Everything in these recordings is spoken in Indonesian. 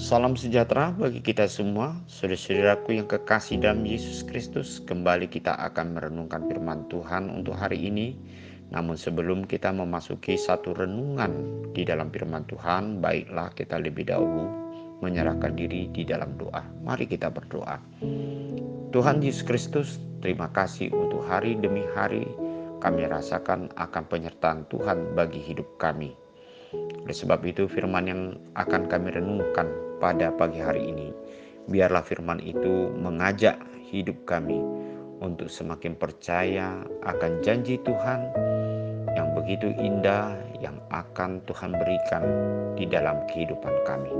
Salam sejahtera bagi kita semua, saudara-saudaraku yang kekasih dalam Yesus Kristus. Kembali kita akan merenungkan firman Tuhan untuk hari ini. Namun sebelum kita memasuki satu renungan di dalam firman Tuhan, baiklah kita lebih dahulu menyerahkan diri di dalam doa. Mari kita berdoa. Tuhan Yesus Kristus, terima kasih untuk hari demi hari kami rasakan akan penyertaan Tuhan bagi hidup kami. Oleh sebab itu firman yang akan kami renungkan pada pagi hari ini, biarlah firman itu mengajak hidup kami untuk semakin percaya akan janji Tuhan yang begitu indah yang akan Tuhan berikan di dalam kehidupan kami.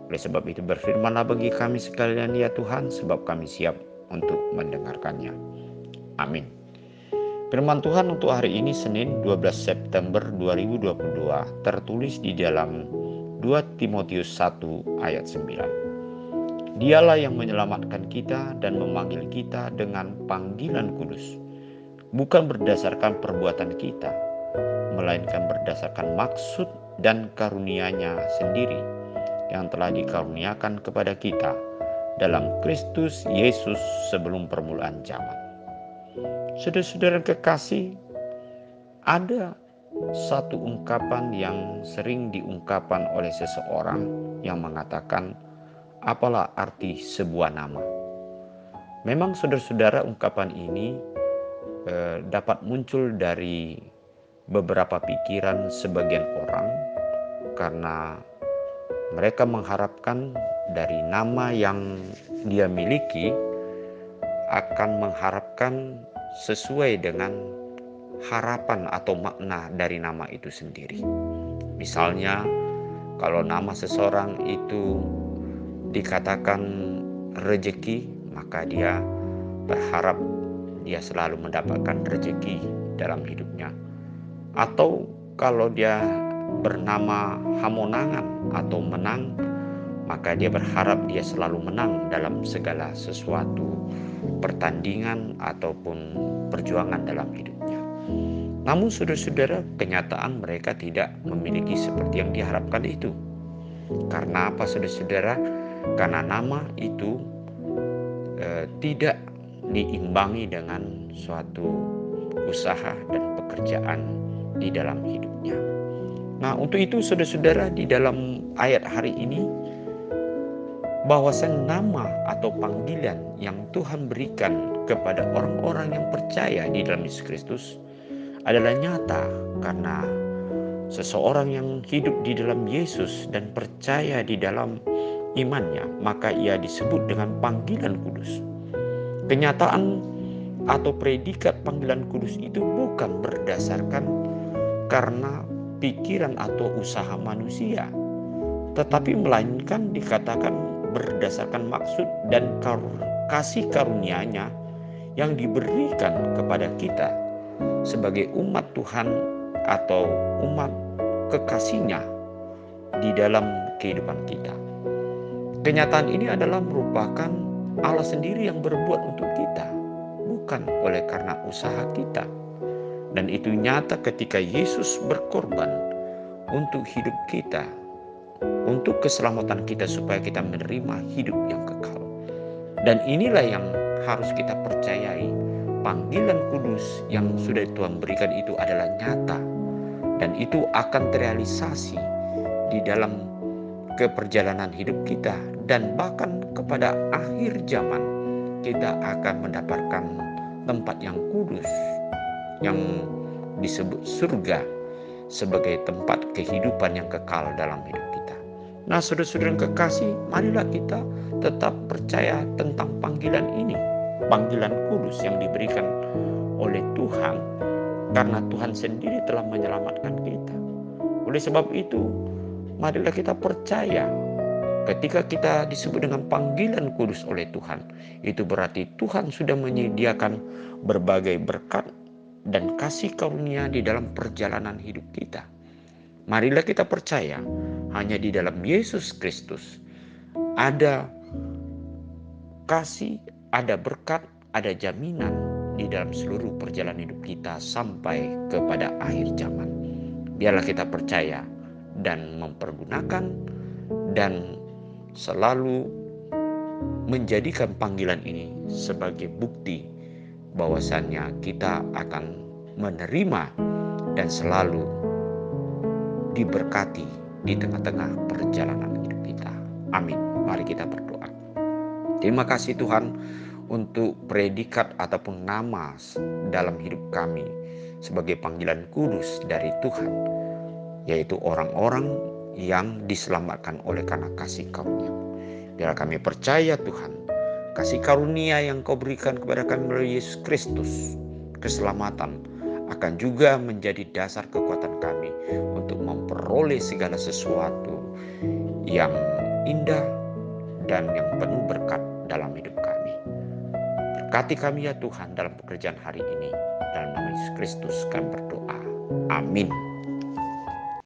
Oleh sebab itu berfirmanlah bagi kami sekalian ya Tuhan, sebab kami siap untuk mendengarkannya. Amin. Firman Tuhan untuk hari ini Senin 12 September 2022 tertulis di dalam 2 Timotius 1 ayat 9. Dialah yang menyelamatkan kita dan memanggil kita dengan panggilan kudus, bukan berdasarkan perbuatan kita, melainkan berdasarkan maksud dan karunia-Nya sendiri yang telah dikaruniakan kepada kita dalam Kristus Yesus sebelum permulaan zaman. Saudara-saudara kekasih, ada satu ungkapan yang sering diungkapkan oleh seseorang yang mengatakan, apalah arti sebuah nama? Memang saudara-saudara ungkapan ini dapat muncul dari beberapa pikiran sebagian orang karena mereka mengharapkan dari nama yang dia miliki akan mengharapkan sesuai dengan harapan atau makna dari nama itu sendiri. Misalnya, kalau nama seseorang itu dikatakan rezeki, maka dia berharap dia selalu mendapatkan rezeki dalam hidupnya. Atau kalau dia bernama Hamonangan atau menang, maka dia berharap dia selalu menang dalam segala sesuatu pertandingan ataupun perjuangan dalam hidupnya. Namun saudara-saudara, kenyataan mereka tidak memiliki seperti yang diharapkan itu. Karena apa saudara-saudara? Karena nama itu tidak diimbangi dengan suatu usaha dan pekerjaan di dalam hidupnya. Nah, untuk itu saudara-saudara, di dalam ayat hari ini bahwasanya nama atau panggilan yang Tuhan berikan kepada orang-orang yang percaya di dalam Yesus Kristus adalah nyata, karena seseorang yang hidup di dalam Yesus dan percaya di dalam imannya, maka ia disebut dengan panggilan kudus. Kenyataan atau predikat panggilan kudus itu bukan berdasarkan karena pikiran atau usaha manusia, tetapi melainkan dikatakan berdasarkan maksud dan kasih karunia-Nya yang diberikan kepada kita sebagai umat Tuhan atau umat kekasih-Nya di dalam kehidupan kita. Kenyataan ini adalah merupakan Allah sendiri yang berbuat untuk kita, bukan oleh karena usaha kita. Dan itu nyata ketika Yesus berkorban untuk hidup kita, untuk keselamatan kita supaya kita menerima hidup yang kekal. Dan inilah yang harus kita percayai. Panggilan kudus yang sudah Tuhan berikan itu adalah nyata. Dan itu akan terrealisasi di dalam keperjalanan hidup kita. Dan bahkan kepada akhir zaman kita akan mendapatkan tempat yang kudus, yang disebut surga, sebagai tempat kehidupan yang kekal dalam hidup kita. Nah, saudara-saudara yang kekasih, marilah kita tetap percaya tentang panggilan ini, panggilan kudus yang diberikan oleh Tuhan, karena Tuhan sendiri telah menyelamatkan kita. Oleh sebab itu, marilah kita percaya ketika kita disebut dengan panggilan kudus oleh Tuhan, itu berarti Tuhan sudah menyediakan berbagai berkat dan kasih karunia di dalam perjalanan hidup kita. Marilah kita percaya hanya di dalam Yesus Kristus ada kasih, ada berkat, ada jaminan di dalam seluruh perjalanan hidup kita sampai kepada akhir zaman. Biarlah kita percaya dan mempergunakan dan selalu menjadikan panggilan ini sebagai bukti bahwasannya kita akan menerima dan selalu diberkati di tengah-tengah perjalanan hidup kita. Amin. Mari kita berdoa. Terima kasih Tuhan untuk predikat ataupun nama dalam hidup kami sebagai panggilan kudus dari Tuhan, yaitu orang-orang yang diselamatkan oleh karena kasih karunia. Biar kami percaya Tuhan, kasih karunia yang Kau berikan kepada kami melalui Yesus Kristus, keselamatan, akan juga menjadi dasar kekuatan kami untuk memperoleh segala sesuatu yang indah dan yang penuh berkat dalam hidup kami. Berkati kami ya Tuhan dalam pekerjaan hari ini. Dalam nama Yesus Kristus kami berdoa. Amin.